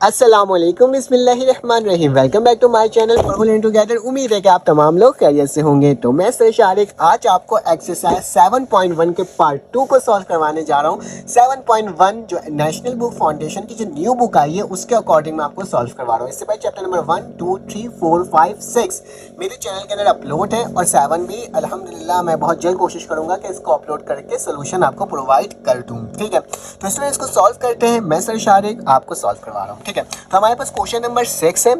अस्सलामुअलैकुम बिस्मिल्लाहिर्रहमानिर्रहीम। Welcome back to my channel for and together. उम्मीद है कि आप तमाम लोग खैरियत से होंगे। तो मैं सर शारिक आज आपको एक्सरसाइज 7.1 के पार्ट 2 को सॉल्व करवाने जा रहा हूँ। 7.1 जो नेशनल बुक फाउंडेशन की जो न्यू बुक आई है उसके अकॉर्डिंग मैं आपको सॉल्व करवा रहा हूँ। इससे पहले चैप्टर नंबर 1, 2, 3, 4, 5, 6 मेरे चैनल के अंदर अपलोड है और 7 भी अल्हम्दुलिल्लाह मैं बहुत जल्द कोशिश करूँगा कि इसको अपलोड करके सोल्यूशन आपको प्रोवाइड कर दूँ। ठीक है, तो इसलिए इसको सॉल्व करते हैं। मैं सर शारिक आपको सॉल्व करवा रहा हूँ। ठीक है, तो हमारे पास क्वेश्चन नंबर 6 है।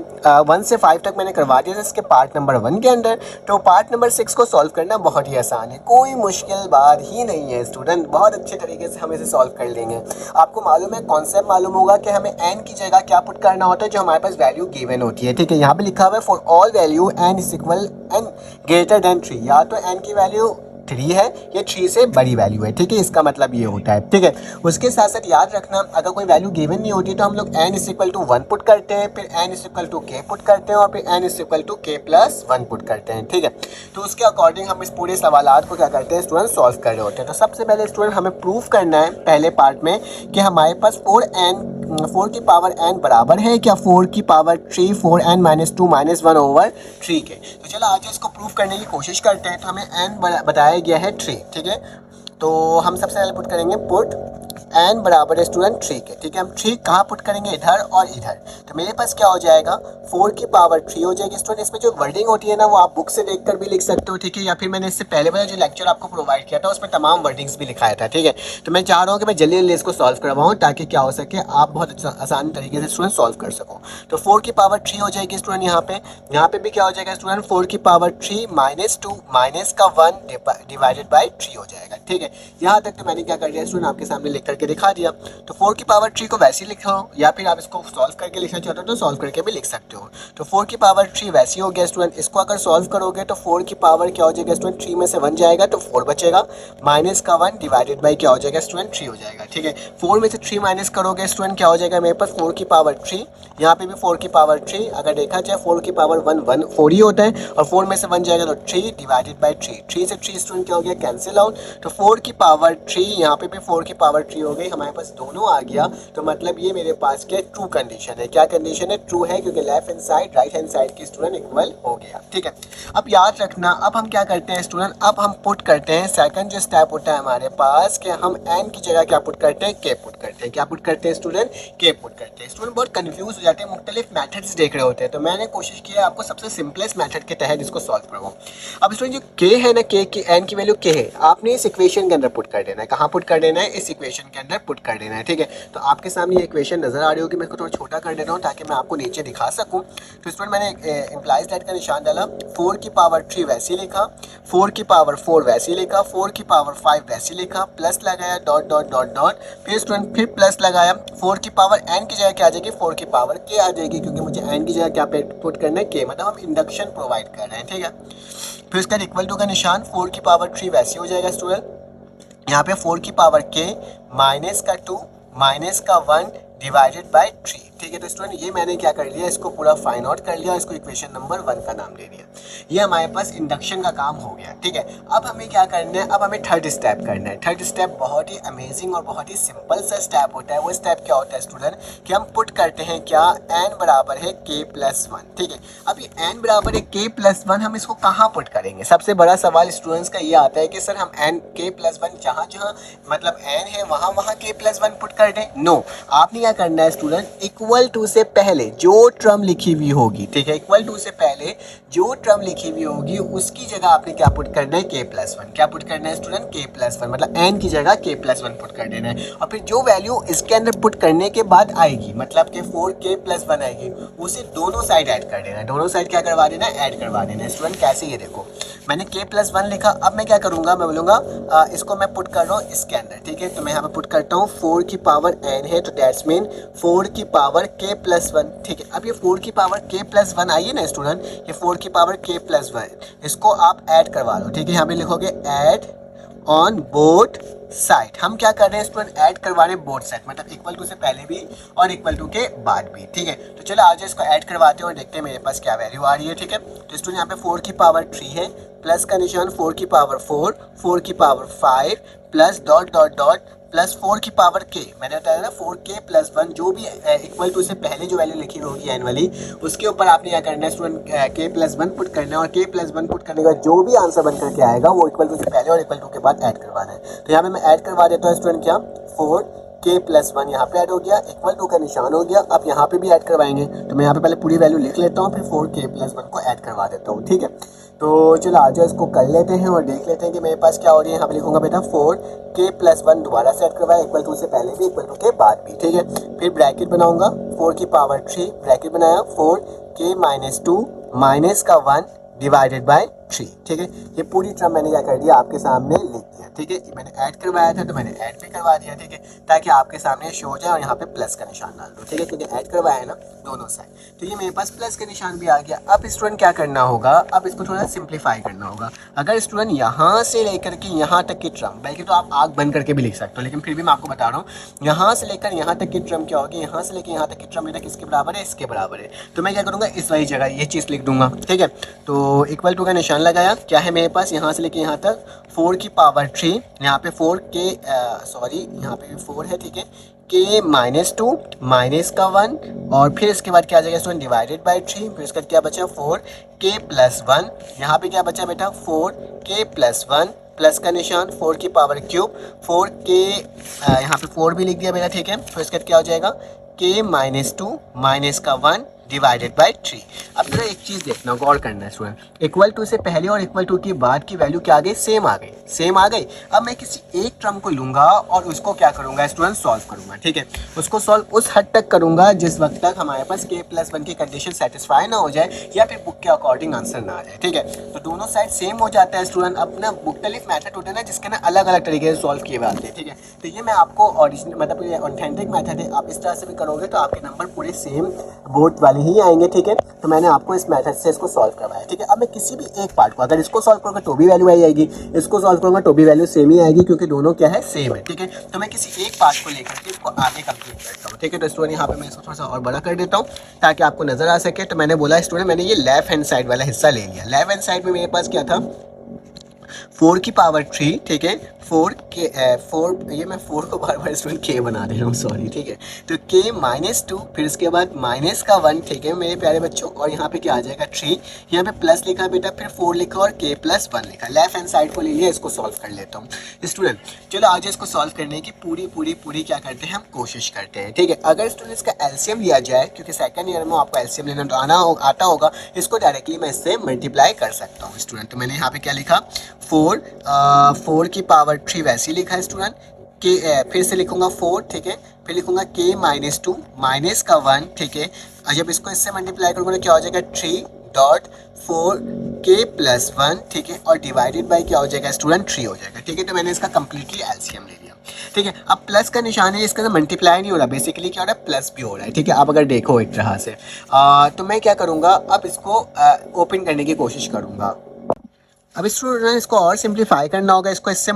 1 से 5 तक मैंने करवा दिया था इसके पार्ट नंबर 1 के अंदर। तो पार्ट नंबर 6 को सॉल्व करना बहुत ही आसान है, कोई मुश्किल बात ही नहीं है स्टूडेंट, बहुत अच्छे तरीके से हम इसे सॉल्व कर लेंगे। आपको मालूम है, कॉन्सेप्ट मालूम होगा कि हमें n की जगह क्या पुट करना होता है जो हमारे पास वैल्यू गिवन होती है। ठीक है, यहाँ पे लिखा हुआ है for all value n is equal n greater than 3। या तो n की वैल्यू 3 है या 3 से बड़ी वैल्यू है। ठीक है, इसका मतलब ये होता है। ठीक है, उसके साथ साथ याद रखना अगर कोई वैल्यू गिवन नहीं होती तो हम लोग n is equal to 1 put करते हैं, फिर n is equal to k put करते हैं और फिर n is equal to k plus 1 put करते हैं। ठीक है, तो उसके अकॉर्डिंग हम इस पूरे सवालात को क्या करते हैं स्टूडेंट, सॉल्व कर रहे होते हैं। तो सबसे पहले स्टूडेंट हमें प्रूफ करना है पहले पार्ट में कि हमारे पास 4 की पावर n बराबर है क्या 4 की power 3 4n minus 2 minus 1 over 3 के। तो चलो आज इसको प्रूफ करने की कोशिश करते हैं। तो हमें n बताया गया है 3। ठीक है, तो हम सबसे पहले पुट करेंगे पुट n बराबर है स्टूडेंट 3 के। ठीक है, हम 3 कहाँ पुट करेंगे, इधर और इधर। तो मेरे पास क्या हो जाएगा 4 की पावर 3 हो जाएगी स्टूडेंट। इसमें जो वर्डिंग होती है ना वो आप बुक से देखकर भी लिख सकते हो। ठीक है, या फिर मैंने इससे पहले वाला जो लेक्चर आपको प्रोवाइड किया था उसमें तमाम वर्डिंग्स भी लिखाया था। ठीक है, तो मैं चाह रहा हूँ कि मैं जल्दी जल्दी इसको सॉल्व करवाऊँ ताकि क्या हो सके आप बहुत आसान तरीके से स्टूडेंट सॉल्व कर सको। तो 4 की पावर 3 हो जाएगी स्टूडेंट। यहाँ पे भी क्या हो जाएगा स्टूडेंट 4 की पावर 3 माइनस 2 माइनस का 1 डिवाइडेड बाई 3 हो जाएगा। ठीक है, यहाँ तक तो मैंने क्या कर दिया स्टूडेंट आपके सामने लिख करके दिखा दिया। तो 4 की पावर 3 को वैसे ही लिखो या फिर आप इसको सॉल्व करके लिखना चाहते हो तो सॉल्व करके भी लिख सकते हो। तो 4 की पावर 3 वैसे ही हो गया स्टूडेंट। इसको अगर सॉल्व करोगे तो 4 की पावर क्या हो जाएगा स्टूडेंट, 3 में से 1 जाएगा तो 4 बचेगा, माइनस का 1 डिवाइडेड बाई क्या हो जाएगा स्टूडेंट 3 हो जाएगा। ठीक है, 4 में से 3 माइनस करोगे स्टूडेंट क्या हो जाएगा मेरे पास 4 की पावर 3। यहाँ पे भी 4 की पावर 3 अगर देखा जाए 4 की पावर 1 4 ही होता है और 4 में से 1 जाएगा तो 3 डिवाइडेड बाई 3। 3 से 3 स्टूडेंट क्या हो गया कैंसिल आउट। तो 4 की पावर 3 यहाँ पे भी 4 की पावर 3 हो गई, हमारे पास दोनों आ गया। तो मतलब ये मेरे पास क्या ट्रू कंडीशन है। क्या कंडीशन है, ट्रू है, क्योंकि left hand side right hand side की स्टूडेंट इक्वल हो गया। ठीक है, अब याद रखना अब हम क्या करते हैं स्टूडेंट, अब हम पुट करते हैं सेकंड जो स्टेप होता है हमारे पास कि हम n की जगह क्या पुट करते हैं, k पुट करते हैं। क्या पुट करते हैं स्टूडेंट, k पुट करते हैं। स्टूडेंट बहुत कंफ्यूज हो जाते हैं, मुख्तलिफ मेथड्स देख रहे होते हैं। तो मैंने कोशिश की है आपको सबसे सिंपलेस्ट मेथड के तहत इसको सॉल्व करवाऊँ। अब स्टूडेंट जो k है ना, k की n की वैल्यू k है, आपने इस इक्वेशन के अंदर पुट कर देना है। कहाँ पुट कर देना है, इस इक्वेशन के अंदर पुट कर देना है। ठीक है, तो आपके सामने ये इक्वेशन नजर आ रही होगी, मैं इसको थोड़ा छोटा कर देता हूँ ताकि मैं आपको नीचे दिखा सकूँ। तो इस पर मैंने इम्प्लाइज दैट का निशान डाला, 4 की पावर 3 वैसे लिखा, 4 की पावर 4 वैसे लिखा, 4 की पावर 5 वैसे लिखा, प्लस लगाया डॉट डॉट डॉट डॉट, फिर स्टूडेंट फिर प्लस लगाया। 4 की पावर n की जगह क्या आ जाएगी, 4 की पावर k आ जाएगी, क्योंकि मुझे n की जगह क्या पुट करना है k, मतलब हम इंडक्शन प्रोवाइड कर रहे हैं। ठीक है, फिर इसका इक्वल टू का निशान 4 की पावर 3 वैसे हो जाएगा स्टूडेंट। यहाँ पे 4 की पावर k माइनस का 2 माइनस का 1 डिवाइडेड बाय 3। ठीक है, तो स्टूडेंट ये मैंने क्या कर लिया, इसको पूरा फाइंड आउट कर लिया, इसको इक्वेशन नंबर 1 का नाम दे दिया। ये हमारे पास इंडक्शन का काम हो गया। ठीक है, अब हमें क्या करना है, अब हमें थर्ड स्टेप करना है। थर्ड स्टेप बहुत ही अमेजिंग और बहुत ही सिंपल सा स्टेप होता है। वो स्टेप क्या होता है स्टूडेंट कि हम पुट करते हैं क्या, n बराबर है k प्लस 1। ठीक है, अब ये n बराबर है k प्लस 1 हम इसको कहाँ पुट करेंगे। सबसे बड़ा सवाल स्टूडेंट्स का ये आता है कि सर हम k प्लस 1 जहाँ जहाँ मतलब n है वहाँ वहाँ k प्लस 1 पुट कर दें। नो, आपने क्या करना है स्टूडेंट, इक्वल टू से पहले जो ट्रम लिखी हुई होगी, ठीक है, इक्वल टू से पहले जो ट्रम लिखी हुई होगी उसकी जगह आपने क्या पुट करना है, k प्लस 1। क्या पुट करना है स्टूडेंट, k प्लस 1, मतलब n की जगह k प्लस 1 पुट कर देना है। और फिर जो वैल्यू इसके अंदर पुट करने के बाद आएगी, मतलब कि 4k प्लस 1 आएगी, उसे दोनों साइड ऐड कर देना है। दोनों साइड क्या करवा देना है, ऐड करवा देना है। स्टूडेंट कैसे, ये देखो मैंने k प्लस 1 लिखा, अब मैं क्या करूंगा, मैं बोलूँगा इसको मैं पुट कर रहा हूँ इसके अंदर। ठीक है, तो मैं यहाँ पे पुट करता हूँ 4 की पावर n है, तो दैट्स मीन 4 की पावर k प्लस 1। ठीक है, अब ये 4 की पावर k प्लस 1 आई है ना स्टूडेंट, ये 4 की पावर k प्लस 1, इसको आप ऐड करवा लो। ठीक है, यहाँ पे लिखोगे ऐड ऑन बोथ साइड। हम क्या कर रहे हैं स्टूडेंट, ऐड करवाने बोथ साइड, मतलब इक्वल टू से पहले भी और इक्वल टू के बाद भी। ठीक है, तो चलो आज इसको ऐड करवाते हैं और देखते हैं मेरे पास क्या वैल्यू आ रही है। ठीक है, तो स्टूडेंट यहाँ पे 4 की पावर 3 है, प्लस का निशान 4 की पावर 4, 4 की power 5 plus dot dot dot plus 4 की पावर k, मैंने बताया ना 4k प्लस 1, जो भी इक्वल टू से पहले जो वैल्यू लिखी होगी एन वाली, उसके ऊपर आपने क्या करना है स्टूडेंट, k प्लस 1 पुट करना है, और k प्लस 1 पुट करने के बाद जो भी आंसर बन करके आएगा वो इक्वल टू से पहले और इक्वल टू के बाद ऐड करवाना है। तो यहाँ पे मैं ऐड करवा देता हूँ स्टूडेंट, क्या 4k प्लस 1 यहाँ पे ऐड हो गया, इक्वल टू का निशान हो गया। अब यहाँ पे भी ऐड करवाएंगे, तो मैं यहाँ पे पहले पूरी वैल्यू लिख लेता हूँ, फिर 4k प्लस 1 को ऐड करवा देता हूँ, ठीक है। तो चलो आज इसको कर लेते हैं और देख लेते हैं कि मेरे पास क्या हो रही है। यहाँ पे लिखूंगा बेटा 4k प्लस 1 दोबारा से ऐड करवाया, इक्वल टू से पहले भी इक्वल टू के बाद भी, ठीक है। फिर ब्रैकेट बनाऊंगा, 4 की पावर 3 ब्रैकेट बनाया, 4k माइनस 2 माइनस का 1 डिवाइडेड बाय 3, ठीक है। ये पूरी टर्म मैंने क्या कर दिया, आपके सामने लिख दिया, ठीक है। मैंने ऐड करवाया था तो मैंने ऐड भी करवा दिया, ठीक है, ताकि आपके सामने शो हो जाए। और यहाँ पे प्लस का निशान डाल दो, ठीक है, क्योंकि ऐड करवाया है ना दोनों साइड। तो ये मेरे पास प्लस का निशान भी आ गया। अब स्टूडेंट क्या करना होगा, अब इसको थोड़ा सिंप्लीफाई करना होगा। अगर स्टूडेंट यहाँ से लेकर के यहाँ तक की टर्म, बल्कि तो आप आग बंद करके भी लिख सकते हो, लेकिन फिर भी मैं आपको बता रहा हूँ, यहाँ से लेकर यहाँ तक की टर्म क्या होगी, यहाँ से लेकर यहाँ तक की टर्म मेरा किसके बराबर है, इसके बराबर है। तो मैं क्या करूँगा, इस वाली जगह ये चीज़ लिख दूंगा, ठीक है। तो इक्वल टू का निशान लगाया, क्या है मेरे पास यहाँ से लेके यहाँ तक 4 की पावर 3, यहाँ पे 4k सॉरी यहाँ पे 4 है, ठीक है, k माइनस 2 माइनस का 1, और फिर इसके बाद क्या आ जाएगा स्टूडेंट, डिवाइडेड बाई 3, फिर इसका क्या बचा 4k प्लस 1, यहाँ पे क्या बचा बेटा 4k प्लस 1 प्लस का निशान 4 की पावर क्यूब 4k, यहाँ पे 4 भी लिख दिया मेरा, ठीक है। फिर इसका क्या हो जाएगा k माइनस 2 माइनस का 1 डिवाइडेड बाई 3। अब जरा एक चीज़ देखना, गौर करना है स्टूडेंट, इक्वल टू से पहले और इक्वल टू के बाद की वैल्यू क्या आ गई, सेम आ गई, सेम आ गई। अब मैं किसी एक टर्म को लूंगा और उसको क्या करूंगा स्टूडेंट, सॉल्व करूंगा, ठीक है। उसको सॉल्व उस हद तक करूंगा जिस वक्त तक हमारे पास k प्लस 1 की कंडीशन सेटिस्फाई ना हो जाए या फिर बुक के अकॉर्डिंग आंसर ना आ जाए, ठीक है। तो दोनों साइड सेम हो जाता है स्टूडेंट। अपना मुख्तलिफ मैथड होते हैं ना, जिसके ना अलग अलग तरीके से सॉल्व किए हुए आते हैं, ठीक है। तो ये मैं आपको ओरिजिनल मतलब ये ऑथेंटिक मैथड है, आप इस तरह से भी करोगे तो आपके नंबर पूरे सेम बोर्ड वाले ही आएंगे, ठीक है। तो मैंने आपको इस मेथड से इसको सॉल्व करवाया, ठीक है। अब मैं किसी भी एक पार्ट को, अगर इसको सॉल्व करूंगा तो भी वैल्यू आई आएगी, इसको सॉल्व करूंगा तो भी वैल्यू सेम ही आएगी, क्योंकि दोनों क्या है, सेम है, ठीक है। तो मैं किसी एक पार्ट को लेकर के इसको आगे कंप्लीट करता हूँ, ठीक है। तो स्टूडेंट यहाँ पे मैं इसको थोड़ा सा और बड़ा कर देता हूँ ताकि आपको नजर आ सके। तो मैंने बोला स्टूडेंट, मैंने ये लेफ्ट हैंड साइड वाला हिस्सा ले लिया। लेफ्ट हैंड साइड में मेरे पास क्या था, 4 की पावर 3, ठीक है, 4 ये मैं 4 को बार बार स्टूडेंट k बना दे रहा हूँ, सॉरी, ठीक है। तो k माइनस 2, फिर इसके बाद माइनस का 1, ठीक है मेरे प्यारे बच्चों, और यहाँ पे क्या आ जाएगा 3, यहाँ पे प्लस लिखा बेटा, फिर 4 लिखा और k प्लस 1 लिखा। लेफ्ट हैंड साइड को ले लिया, इसको सॉल्व कर लेता हूँ स्टूडेंट। चलो आज इसको सॉल्व करने की पूरी क्या करते हैं, हम कोशिश करते हैं, ठीक है। अगर स्टूडेंट इसका एलसीएम लिया जाए, क्योंकि सेकंड ईयर में आपको एलसीएम लेना तो आता होगा, इसको डायरेक्टली मैं इससे मल्टीप्लाई कर सकता हूँ स्टूडेंट। तो मैंने यहाँ पे क्या लिखा, 4 की पावर 3 वैसे ही लिखा है स्टूडेंट, के फिर से लिखूंगा 4, ठीक है, फिर लिखूंगा k माइनस 2 माइनस का 1, ठीक है। और जब इसको इससे मल्टीप्लाई करूंगा तो क्या हो जाएगा 3.4k प्लस 1, ठीक है, और डिवाइडेड बाय क्या हो जाएगा स्टूडेंट, 3 हो जाएगा, ठीक है। तो मैंने इसका कंप्लीटली एलसीएम ले लिया, ठीक है। अब प्लस का निशान है, इसका मल्टीप्लाई नहीं हो रहा, बेसिकली क्या हो रहा है, प्लस भी हो रहा है, ठीक है। अब अगर देखो एक तरह से तो मैं क्या करूँगा, अब इसको ओपन करने की कोशिश करूँगा। अब स्टूडेंट इसको और सिंप्लीफाई करना होगा, इसको इससे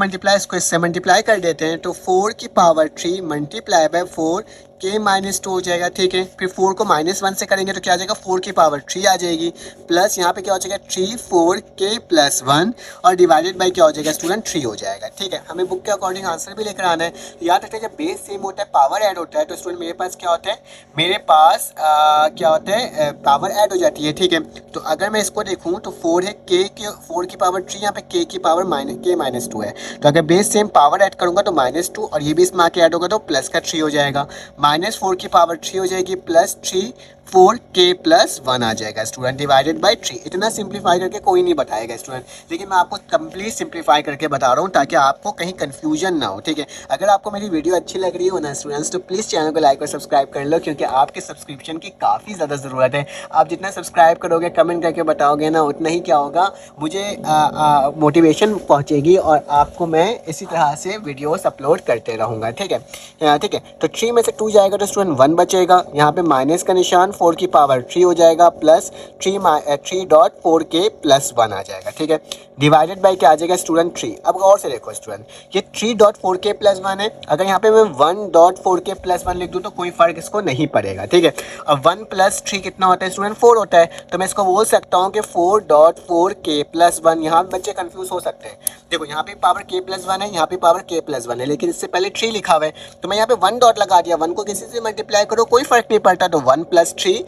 मल्टीप्लाई कर देते हैं। तो 4 की power 3 multiply by 4k minus 2 हो जाएगा, ठीक है। फिर 4 को -1 से करेंगे तो क्या आ जाएगा, 4 की पावर 3 आ जाएगी, प्लस यहाँ पे क्या हो जाएगा 4k प्लस 1, और डिवाइडेड बाय क्या हो जाएगा स्टूडेंट, 3 हो जाएगा, ठीक है। हमें बुक के अकॉर्डिंग आंसर भी लेकर आना है। तो याद रखिए जब बेस सेम होता है, पावर ऐड होता है, तो स्टूडेंट मेरे पास क्या होता है, मेरे पास क्या होता है, पावर ऐड हो जाती है, ठीक है। तो अगर मैं इसको देखूँ तो 4 है, 4 की पावर 3, यहाँ पे k की पावर k माइनस 2 है। तो अगर बेस सेम पावर ऐड करूँगा तो -2, और ये भी इसमें आके ऐड होगा तो प्लस का 3 हो जाएगा, -4 की पावर 3 हो जाएगी, प्लस 3 4k प्लस 1 आ जाएगा स्टूडेंट, डिवाइडेड बाय 3। इतना सिंप्लीफाई करके कोई नहीं बताएगा स्टूडेंट, लेकिन मैं आपको कंप्लीट सिंप्लीफाई करके बता रहा हूँ ताकि आपको कहीं कंफ्यूजन ना हो, ठीक है। अगर आपको मेरी वीडियो अच्छी लग रही हो ना स्टूडेंट्स, तो प्लीज़ चैनल को लाइक और सब्सक्राइब कर लो, क्योंकि आपके सब्सक्रिप्शन की काफ़ी ज़्यादा ज़रूरत है। आप जितना सब्सक्राइब करोगे, कमेंट करके बताओगे ना, उतना ही क्या होगा, मुझे मोटिवेशन पहुँचेगी और आपको मैं इसी तरह से वीडियोस अपलोड करते रहूँगा, ठीक है, ठीक है। तो 3 में से 2 जाएगा तो स्टूडेंट 1 बचेगा, यहाँ पे माइनस का निशान 4 की पावर 3 हो जाएगा प्लस 3.4k+1 आ जाएगा, ठीक है। डिवाइडेड बाई क्या आ जाएगा स्टूडेंट 3। अब गौर से देखो स्टूडेंट, ये 3.4k+1 है, अगर यहाँ पे मैं 1.4k+1 लिख दूँ तो कोई फर्क इसको नहीं पड़ेगा, ठीक है। अब 1 + 3 कितना होता है स्टूडेंट? 4 होता है, तो मैं इसको बोल सकता हूँ कि 4.4k+1। यहाँ पे बच्चे कंफ्यूज हो सकते हैं, देखो यहाँ पे पावर k+1 है, यहाँ पे पावर k+1 है, लेकिन इससे पहले 3 लिखा हुआ है, तो मैं यहाँ पे 1 डॉट लगा दिया। 1 को किसी से मल्टीप्लाई करो कोई फर्क नहीं पड़ता, तो 1 + 3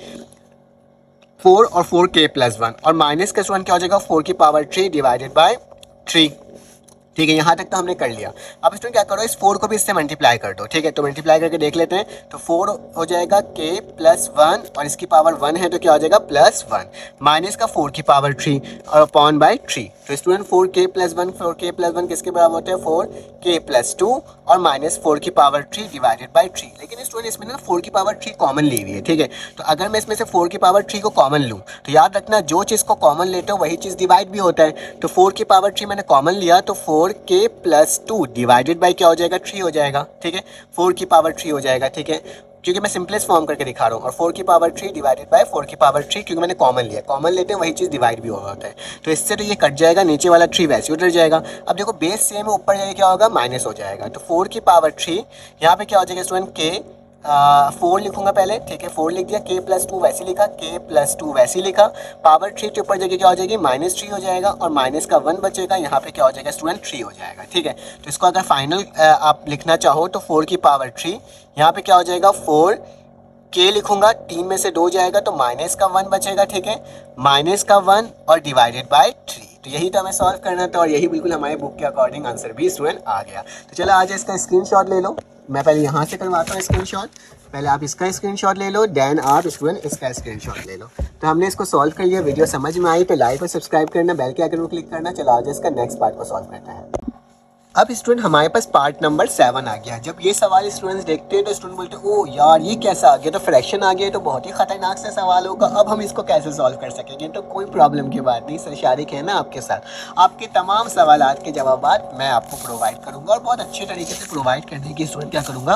4 और 4k+1 और माइनस का स्टूडेंट क्या हो जाएगा 4 की पावर 3 डिवाइडेड बाय 3, ठीक है। यहाँ तक तो हमने कर लिया। अब स्टूडेंट क्या करो, इस 4 को भी इससे मल्टीप्लाई कर दो, ठीक है। तो मल्टीप्लाई करके देख लेते हैं, तो 4 हो जाएगा k+1 और इसकी पावर 1 है तो क्या हो जाएगा +1 माइनस का 4 की पावर 3 और अपॉन बाय 3। तो स्टूडेंट 4k+1 किसके बराबर होता है? 4k+2 और माइनस 4 की पावर 3 डिवाइडेड बाई 3। लेकिन स्टूडेंट इसमें ना 4 की पावर 3 कॉमन ली हुई है, ठीक है। तो अगर मैं इसमें से 4 की पावर 3 को कॉमन लूँ तो याद रखना जो चीज़ को कॉमन लेते हो वही चीज़ डिवाइड भी होता है। तो 4 की पावर 3 मैंने कॉमन लिया तो 4k+2 डिवाइडेड बाई क्या हो जाएगा 3 हो जाएगा, ठीक है। 4 की पावर 3 हो जाएगा, ठीक है, क्योंकि मैं सिंपलेस्ट फॉर्म करके दिखा रहा हूँ। और 4 की पावर 3 डिवाइडेड बाय 4 की पावर 3 क्योंकि मैंने कॉमन लिया, कॉमन लेते हैं वही चीज़ डिवाइड भी होता है। तो इससे तो ये कट जाएगा, नीचे वाला 3 वैसे उधर जाएगा। अब देखो बेस सेम है, ऊपर जाके क्या होगा माइनस हो जाएगा। तो 4 की पावर 3 यहाँ पे क्या हो जाएगा स्टूडेंट k 4 लिखूंगा पहले, ठीक है, 4 लिख दिया, k+2 वैसे लिखा, k+2 वैसे लिखा, पावर 3 के ऊपर जगह क्या हो जाएगी -3 हो जाएगा और माइनस का 1 बचेगा, यहाँ पे क्या हो जाएगा स्टूडेंट 3 हो जाएगा, ठीक है। तो इसको अगर फाइनल आप लिखना चाहो तो 4 की पावर 3 यहाँ पे क्या हो जाएगा 4k लिखूंगा, 3 में से 2 जाएगा तो माइनस का 1 बचेगा, ठीक है, माइनस का 1 और डिवाइडेड बाय 3। तो यही तो हमें सॉल्व करना था और यही बिल्कुल हमारे बुक के अकॉर्डिंग आंसर भी स्टूडेंट आ गया। तो चलो आज इसका स्क्रीनशॉट ले लो, मैं पहले यहाँ से करवाता हूँ स्क्रीनशॉट, पहले आप इसका स्क्रीनशॉट ले लो, देन आप स्टूडेंट इसका स्क्रीनशॉट ले लो। तो हमने इसको सॉल्व कर लिया। वीडियो समझ में आई तो लाइक और सब्सक्राइब करना, बेल के आइकन को क्लिक करना। चलो आज इसका नेक्स्ट पार्ट को सॉल्व करते हैं। अब स्टूडेंट हमारे पास पार्ट नंबर 7 आ गया। जब ये सवाल स्टूडेंट्स देखते हैं तो स्टूडेंट बोलते हैं ओ यार ये कैसा आ गया, तो फ्रैक्शन आ गया, तो बहुत ही खतरनाक सा सवाल होगा, अब हम इसको कैसे सॉल्व कर सकेंगे। तो कोई प्रॉब्लम की बात नहीं, सर शारिक है ना आपके साथ, आपके तमाम सवालात के जवाबात मैं आपको प्रोवाइड करूँगा और बहुत अच्छे तरीके से प्रोवाइड करने की स्टूडेंट क्या करूँगा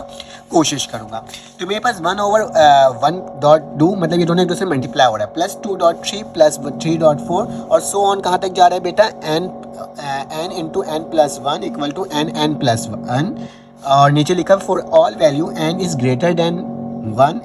कोशिश करूँगा। तो मेरे पास 1/1.2 मतलब ये दोनों एक दूसरे मल्टीप्लाई हो रहा है, +2.3 +3.4 और सो ऑन कहाँ तक जा रहा है बेटा n × n+1 equal to n+1 और नीचे लिखा for all value n is greater than 1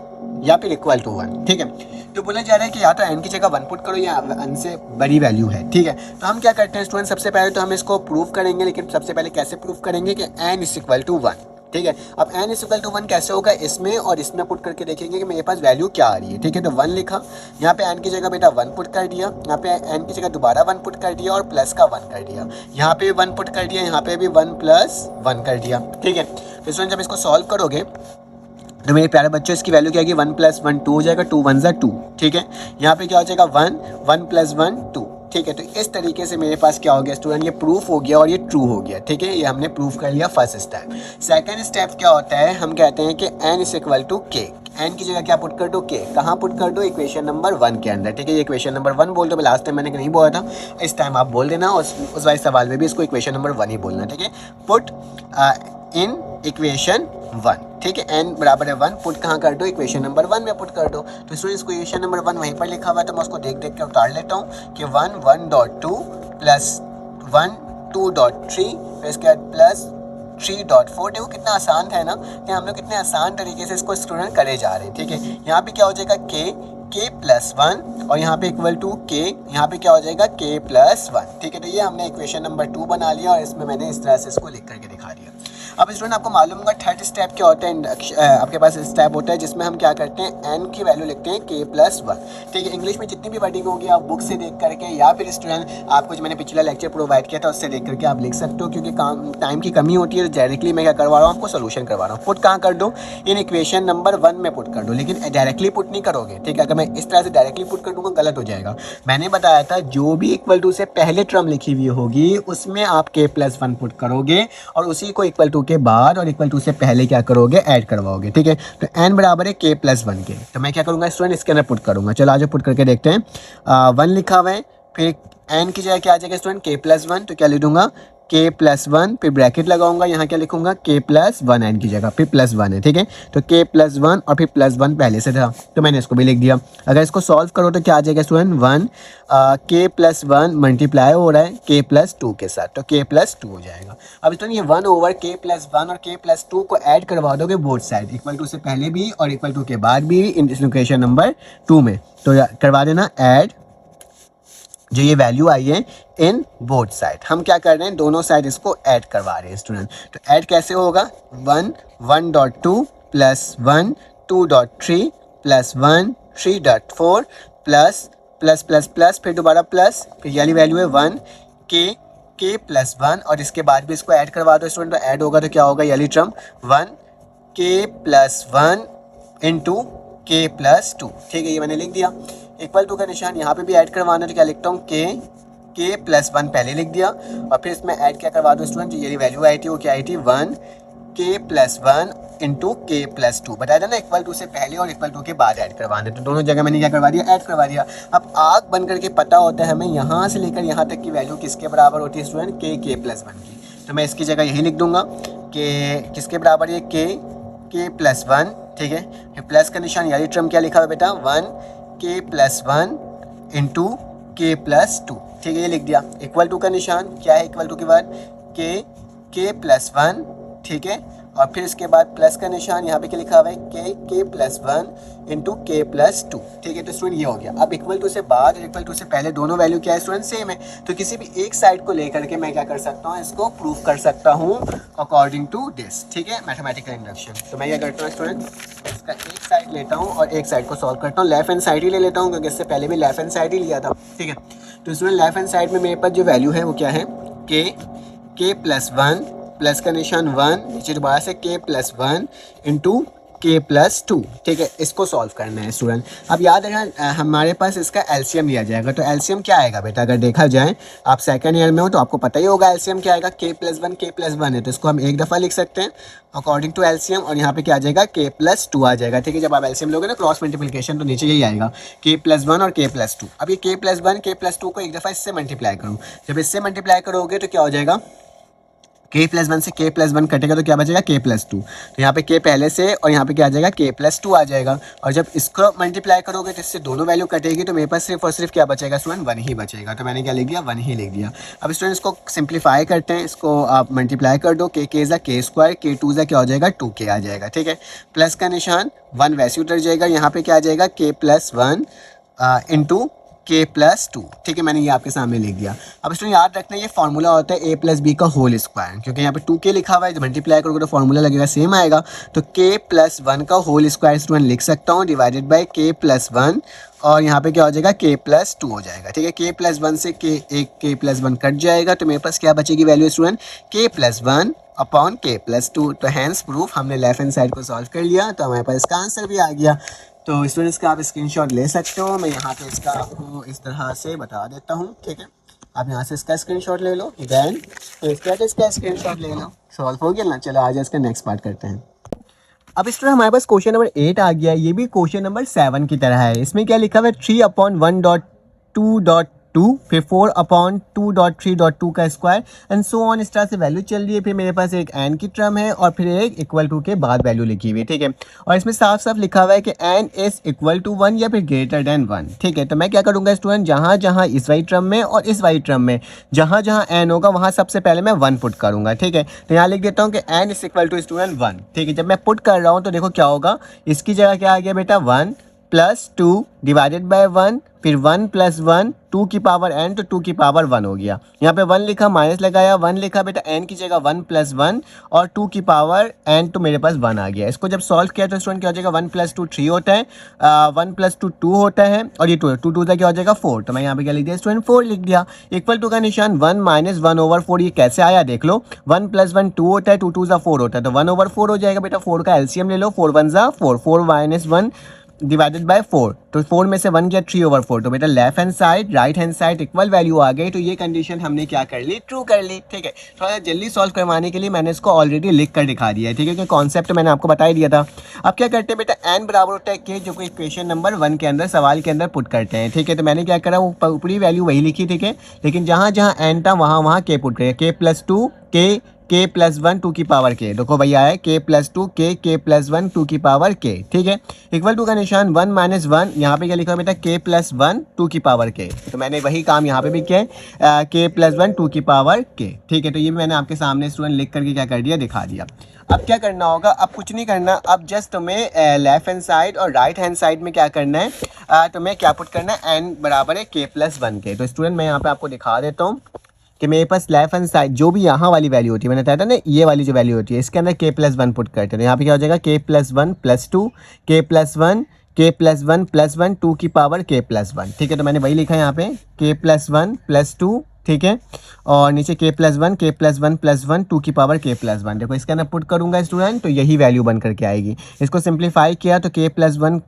या फिर इक्वल टू 1, ठीक है। तो बोला जा रहा है कि या तो n की जगह 1 पुट करो या n से बड़ी वैल्यू है, ठीक है। तो हम क्या करते हैं स्टूडेंट, सबसे पहले तो हम इसको प्रूव करेंगे, लेकिन सबसे पहले कैसे प्रूव करेंगे कि n = 1, ठीक है। अब n = 1 कैसे होगा, इसमें और इसमें पुट करके देखेंगे कि मेरे पास वैल्यू क्या आ रही है, ठीक है। तो 1 लिखा, यहाँ पे n की जगह बेटा 1 पुट कर दिया, यहाँ पे n की जगह दोबारा 1 पुट कर दिया और प्लस का 1 कर दिया, यहाँ पे भी 1 पुट कर दिया, यहाँ पे भी 1 + 1 कर दिया, ठीक है। तो स्टूडेंट जब इसको सॉल्व करोगे तो मेरे प्यारे बच्चों इसकी वैल्यू क्या आएगी 1 + 1 2 हो जाएगा, 2 × 1 = 2, ठीक है। यहाँ पे क्या हो जाएगा 1 1 + 1 2, ठीक है। तो इस तरीके से मेरे पास क्या हो गया स्टूडेंट, ये प्रूफ हो गया और ये ट्रू हो गया, ठीक है। ये हमने प्रूफ कर लिया फर्स्ट स्टेप। सेकंड स्टेप क्या होता है, हम कहते हैं कि n = k, n की जगह क्या पुट कर दो k, कहाँ पुट कर दो इक्वेशन नंबर 1 के अंदर, ठीक है। ये इक्वेशन नंबर 1 बोल दो, लास्ट टाइम मैंने नहीं बोला था, इस टाइम आप बोल देना और उस वाले सवाल में भी इसको इक्वेशन नंबर 1 ही बोलना, ठीक है। पुट इन इक्वेशन 1, ठीक है, n बराबर है 1, पुट कहाँ कर दो इक्वेशन नंबर 1 में पुट कर दो। तो स्टूडेंट्स इक्वेशन नंबर 1 वहीं पर लिखा हुआ है तो मैं उसको देख देख के उतार लेता हूँ कि 1 1.2 + 1 2.3 फिर इसके बाद +3.4। देखो कितना आसान था ना कि हम लोग कितने आसान तरीके से इसको स्टूडेंट करे जा रहे हैं, ठीक है। यहाँ पे क्या हो जाएगा k+1 और यहाँ पे इक्वल टू k, यहाँ पे क्या हो जाएगा k+1, ठीक है। तो ये हमने इक्वेशन नंबर 2 बना लिया और इसमें मैंने इस तरह से इसको लिख करके दिखा दिया। अब स्टूडेंट आपको मालूम होगा थर्ड स्टेप क्या होता है, आपके पास स्टेप होता है जिसमें हम क्या करते हैं n की वैल्यू लिखते हैं k+1, ठीक है। इंग्लिश में जितनी भी वर्डिंग होगी आप बुक से देख करके या फिर स्टूडेंट आपको जो मैंने पिछला लेक्चर प्रोवाइड किया था उससे देख करके आप लिख सकते हो, क्योंकि टाइम की कमी होती है। तो डायरेक्टली मैं क्या करवा रहा हूँ आपको सोल्यूशन करवा रहा हूँ। पुट कहाँ कर दो, इन इक्वेशन नंबर 1 में पुट कर दो, लेकिन डायरेक्टली पुट नहीं करोगे, ठीक है। अगर मैं इस तरह से डायरेक्टली पुट कर दूंगा गलत हो जाएगा। मैंने बताया था जो भी इक्वल टू से पहले टर्म लिखी हुई होगी उसमें आप k+1 पुट करोगे और उसी को इक्वल टू के बाद और इक्वल टू से पहले क्या करोगे ऐड करवाओगे, ठीक है। तो n बराबर है k+1 के, तो मैं क्या करूंगा स्टूडेंट इसके अंदर पुट करूंगा। चलो आज पुट करके देखते हैं। 1 लिखा हुआ है, फिर n की जगह क्या आ जाएगा स्टूडेंट k+1, तो क्या लिख दूंगा के प्लस वन, फिर ब्रैकेट लगाऊंगा, यहाँ क्या लिखूंगा के प्लस वन एन की जगह, फिर प्लस वन है, ठीक है। तो के प्लस वन और फिर प्लस वन पहले से था तो मैंने इसको भी लिख दिया। अगर इसको सॉल्व करो तो क्या आ जाएगा स्टूडेंट, वन के प्लस वन मल्टीप्लाई हो रहा है के प्लस टू के साथ, तो के प्लस टू हो जाएगा। अब स्टूडेंट ये वन ओवर के प्लस वन और के प्लस टू को ऐड करवा दोगे बोथ साइड, इक्वल टू से पहले भी और इक्वल टू के बाद भी इन इक्वेशन नंबर 2 में, तो करवा देना ऐड जो ये वैल्यू आई है इन बोथ साइड। हम क्या कर रहे हैं, दोनों साइड इसको ऐड करवा रहे हैं स्टूडेंट। तो ऐड कैसे होगा, 1.2 plus 1 2.3 plus 1 3.4 plus plus plus plus फिर दोबारा प्लस, फिर ये वाली वैल्यू है 1 के प्लस 1 और इसके बाद भी इसको ऐड करवा दो स्टूडेंट। तो ऐड होगा तो क्या होगा, ये वाली टर्म 1 के प्लस 1 इंटू के प्लस 2, ठीक है, ये मैंने लिख दिया। इक्वल टू का निशान यहाँ पे भी ऐड करवाना है तो क्या लिखता हूँ, के प्लस 1 पहले लिख दिया और फिर इसमें ऐड क्या करवा दो स्टूडेंट, जो ये वैल्यू आई थी वो क्या आई थी, 1 के प्लस 1 इंटू के प्लस 2, बताया था ना इक्वल टू से पहले और इक्वल टू के बाद ऐड करवाना है, तो दोनों जगह मैंने क्या करवा दिया, ऐड करवा दिया। अब आग बन करके पता होता है हमें यहाँ से लेकर यहाँ तक की वैल्यू किसके बराबर होती है स्टूडेंट, के प्लस 1 की, तो मैं इसकी जगह यही लिख दूंगा कि किसके बराबर है, के प्लस 1, ठीक है। फिर प्लस का निशान यानी टर्म क्या लिखा हुआ बेटा, 1 के प्लस 1 इंटू के प्लस 2, ठीक है, ये लिख दिया। इक्वल टू का निशान क्या है, इक्वल टू के बाद के प्लस 1, ठीक है, और फिर इसके बाद प्लस का निशान यहाँ पे क्या लिखा हुआ है, के प्लस 1 इंटू के प्लस 2, ठीक है। तो स्टूडेंट ये हो गया। अब इक्वल टू से बाद और इक्वल टू से पहले दोनों वैल्यू क्या है स्टूडेंट, सेम है, तो किसी भी एक साइड को लेकर के मैं क्या कर सकता हूँ, इसको प्रूव कर सकता हूँ अकॉर्डिंग टू दिस, ठीक है, मैथमेटिकल इंडक्शन। तो मैं क्या करता हूँ स्टूडेंट, इसका एक साइड लेता हूँ और एक साइड को सॉल्व करता हूँ, लेफ्ट हैंड साइड ही ले लेता हूँ क्योंकि इससे पहले भी लेफ्ट हैंड साइड ही लिया था, ठीक है। तो स्टूडेंट लेफ्ट हैंड साइड में मेरे पास जो वैल्यू है वो क्या है, के प्लस 1 प्लस का निशान 1, नीचे दोबारा से के प्लस 1 इंटू के प्लस 2, ठीक है, इसको सॉल्व करना है स्टूडेंट। अब याद रखना हमारे पास इसका एलसीएम लिया जाएगा, तो एलसीएम क्या आएगा बेटा, अगर देखा जाए आप सेकंड ईयर में हो तो आपको पता ही होगा एलसीएम क्या आएगा, के प्लस 1 है, तो इसको हम एक दफ़ा लिख सकते हैं अकॉर्डिंग टू एलसीएम, और यहाँ पे क्या आ जाएगा, के प्लस 2 आ जाएगा, ठीक है। जब आप एलसीएम लोगे ना क्रॉस मल्टीप्लिकेशन तो नीचे यही आएगा के प्लस 1 और के प्लस 2। अब ये के प्लस 1 के प्लस 2 को एक दफ़ा इससे मल्टीप्लाई करूँ, जब इससे मल्टीप्लाई करोगे तो क्या हो जाएगा, के प्लस 1 से के प्लस 1 कटेगा तो क्या बचेगा, के प्लस 2, तो यहाँ पे के पहले से और यहाँ पे क्या आ जाएगा, के प्लस 2 आ जाएगा। और जब इसको मल्टीप्लाई करोगे तो इससे दोनों वैल्यू कटेगी तो मेरे पास सिर्फ और सिर्फ क्या बचेगा स्टूडेंट, 1 ही बचेगा, तो मैंने क्या लिख दिया, 1 ही लिख दिया। अब स्टूडेंट इसको सिंप्लीफाई करते हैं, इसको आप मल्टीप्लाई कर दो, के इज़ के स्क्वायर, के टू इज़ क्या हो जाएगा, 2k आ जाएगा, ठीक है। प्लस का निशान 1 वैसे उतर जाएगा, यहाँ पे क्या आ जाएगा, के प्लस 1 इंटू के प्लस 2, ठीक है, मैंने ये आपके सामने लिख दिया। अब स्टूडेंट याद रखना ये फॉर्मूला होता है a प्लस बी का होल स्क्वायर, क्योंकि यहाँ पे 2k लिखा हुआ है, जब मल्टीप्लाई करोगे तो फॉर्मूला लगेगा सेम आएगा, तो k प्लस 1 का होल स्क्वायर स्टूडेंट लिख सकता हूँ डिवाइडेड बाय k प्लस 1, और यहाँ पे क्या हो जाएगा, k प्लस 2 हो जाएगा, ठीक है। k प्लस 1 से k प्लस 1 कट जाएगा तो मेरे पास क्या बचेगी value student, k plus 1 upon k plus 2, तो हैंस प्रूफ हमने लेफ्ट हैंड साइड को सॉल्व कर लिया, तो हमारे पास इसका आंसर भी आ गया। तो स्टूडेंट्स का आप स्क्रीनशॉट ले सकते हो, मैं यहाँ पे इसका आपको इस तरह से बता देता हूँ, ठीक है। आप यहाँ से इसका स्क्रीनशॉट ले लो, देन तो इसका स्क्रीनशॉट ले लो, सॉल्व हो गया ना। चलो आज इसका नेक्स्ट पार्ट करते हैं। अब स्टूडेंट हमारे पास क्वेश्चन नंबर 8 आ गया, ये भी क्वेश्चन नंबर 7 की तरह है। इसमें क्या लिखा हुआ है, 3/1.2.2 फिर 4/2.3.2 का स्क्वायर एंड सो ऑन, इस तरह से वैल्यू चल रही है। फिर मेरे पास एक एन की टर्म है और फिर एक इक्वल टू के बाद वैल्यू लिखी हुई है, ठीक है। और इसमें साफ साफ लिखा हुआ है कि एन इज इक्वल टू 1 या फिर ग्रेटर देन 1, ठीक है। तो मैं क्या करूँगा स्टूडेंट, जहाँ जहाँ इस वाली टर्म में और इस वाली टर्म में जहाँ जहाँ एन होगा वहाँ सबसे पहले मैं 1 पुट करूँगा, ठीक है। तो यहाँ लिख देता हूँ कि N is equal to student 1, ठीक है। जब मैं पुट कर रहा हूँ तो देखो क्या होगा, इसकी जगह क्या आ गया बेटा, 1 प्लस 2 डिवाइडेड बाय 1, फिर 1 प्लस 1 2 की पावर n, तो 2 की पावर 1 हो गया। यहाँ पे 1 लिखा, माइनस लगाया, 1 लिखा बेटा, n की जगह 1 प्लस 1 और 2 की पावर n, तो मेरे पास 1 आ गया। इसको जब सॉल्व किया तो स्टूडेंट क्या हो जाएगा, 1 प्लस 2 3 होता है, 1 प्लस 2 2 होता है, और ये 2 का क्या हो जाएगा 4, तो मैं यहाँ पे क्या लिख दिया स्टूडेंट 4 लिख दिया। इक्वल टू का निशान 1 माइनस 1/4, ये कैसे आया देख लो, 1 प्लस 1 2 होता है, 2 2 4 होता है, तो 1/4 हो जाएगा बेटा। 4 का एलसीएम ले लो, 4 1 4, 4 माइनस 1 डिवाइडेड बाय 4, तो 4 में से 1 गया 3/4, तो बेटा left hand side right hand side equal value आ गई, तो ये कंडीशन हमने क्या कर ली, ट्रू कर ली। ठीक है, थोड़ा जल्दी सॉल्व करवाने के लिए मैंने इसको ऑलरेडी लिख कर दिखा दिया है। ठीक है, क्योंकि कॉन्सेप्ट मैंने आपको बता ही दिया था। अब क्या करते हैं बेटा, n बराबर होता है k, जो कि इक्वेशन नंबर 1 के अंदर सवाल के अंदर पुट करते हैं। ठीक है, तो मैंने क्या करा, वो पूरी वैल्यू वही लिखी। ठीक है, लेकिन जहाँ जहाँ n था वहाँ k पुट करें, k+2 k+1 2 की पावर k, देखो भैया है k+2 k+1 2 की पावर k। ठीक है, इक्वल टू का निशान 1 - 1, यहाँ पे क्या लिखा है बेटा, k+1 2 की पावर k, तो मैंने वही काम यहाँ पे भी किया है, k+1 2 की पावर k। ठीक है, तो ये भी मैंने आपके सामने स्टूडेंट लिख करके क्या कर दिया, दिखा दिया। अब क्या करना होगा, अब कुछ नहीं करना, अब जस्ट तुम्हें लेफ्ट हैंड साइड और राइट हैंड साइड में क्या करना है, तुम्हें क्या पुट करना है, n बराबर है k+1 के। तो स्टूडेंट मैं यहाँ पे आपको दिखा देता हूँ कि मेरे पास लेफ्ट हैंड साइड जो भी यहाँ वाली वैल्यू होती है, मैंने बताया था ना, ये वाली जो वैल्यू होती है इसके अंदर k+1 पुट करते हैं, तो यहाँ पे क्या हो जाएगा, k+1 + 2 k+1 + 1 2 की पावर k+1। ठीक है, तो मैंने वही लिखा है यहाँ पे k+1 + 2। ठीक है, और नीचे k+1 + 1 2 की पावर k+1। देखो इसके अंदर पुट करूंगा स्टूडेंट, तो यही वैल्यू बन करके आएगी। इसको सिंप्लीफाई किया तो k+1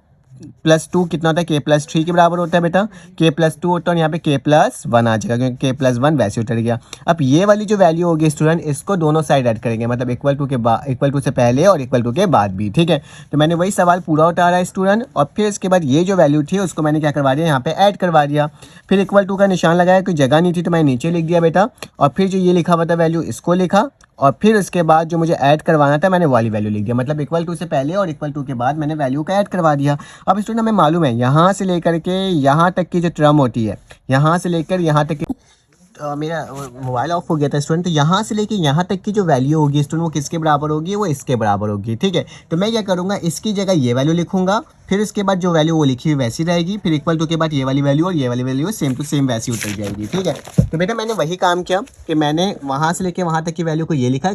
+ 2 कितना होता है, k+3 के बराबर होता है बेटा, k+2 होता है, और यहाँ पे k+1 आ जाएगा, क्योंकि k+1 वैसे उतर गया। अब ये वाली जो वैल्यू होगी स्टूडेंट, इसको दोनों साइड ऐड करेंगे, मतलब इक्वल टू से पहले और इक्वल टू के बाद भी। ठीक है, तो मैंने वही सवाल पूरा उतारा है स्टूडेंट, और फिर इसके बाद ये जो वैल्यू थी उसको मैंने क्या करवा दिया, यहाँ पे ऐड करवा दिया। फिर इक्वल टू का निशान लगाया, कोई जगह नहीं थी तो मैंने नीचे लिख दिया बेटा, और फिर जो ये लिखा हुआ था वैल्यू इसको लिखा, और फिर उसके बाद जो मुझे ऐड करवाना था मैंने वाली वैल्यू लिख दिया, मतलब इक्वल टू से पहले और इक्वल टू के बाद मैंने वैल्यू का ऐड करवा दिया। अब स्टूडेंट हमें मालूम है यहाँ से लेकर के यहाँ तक की जो टर्म होती है, यहाँ से लेकर यहाँ तक की मेरा मोबाइल ऑफ हो गया था स्टूडेंट, तो यहाँ से लेके यहाँ तक की जो वैल्यू होगी स्टूडेंट वो किसके बराबर होगी, वो इसके बराबर होगी। ठीक है, तो मैं क्या करूँगा, इसकी जगह ये वैल्यू लिखूंगा, फिर उसके बाद जो वैल्यू वो लिखी हुई वैसी रहेगी, फिर इक्वल टू के बाद ये वाली वैल्यू और ये वाली वैल्यू सेम टू सेम वैसी उतर जाएगी। ठीक है, तो बेटा मैंने वही काम किया कि मैंने वहाँ से लेके वहाँ तक की वैल्यू को ये लिखा,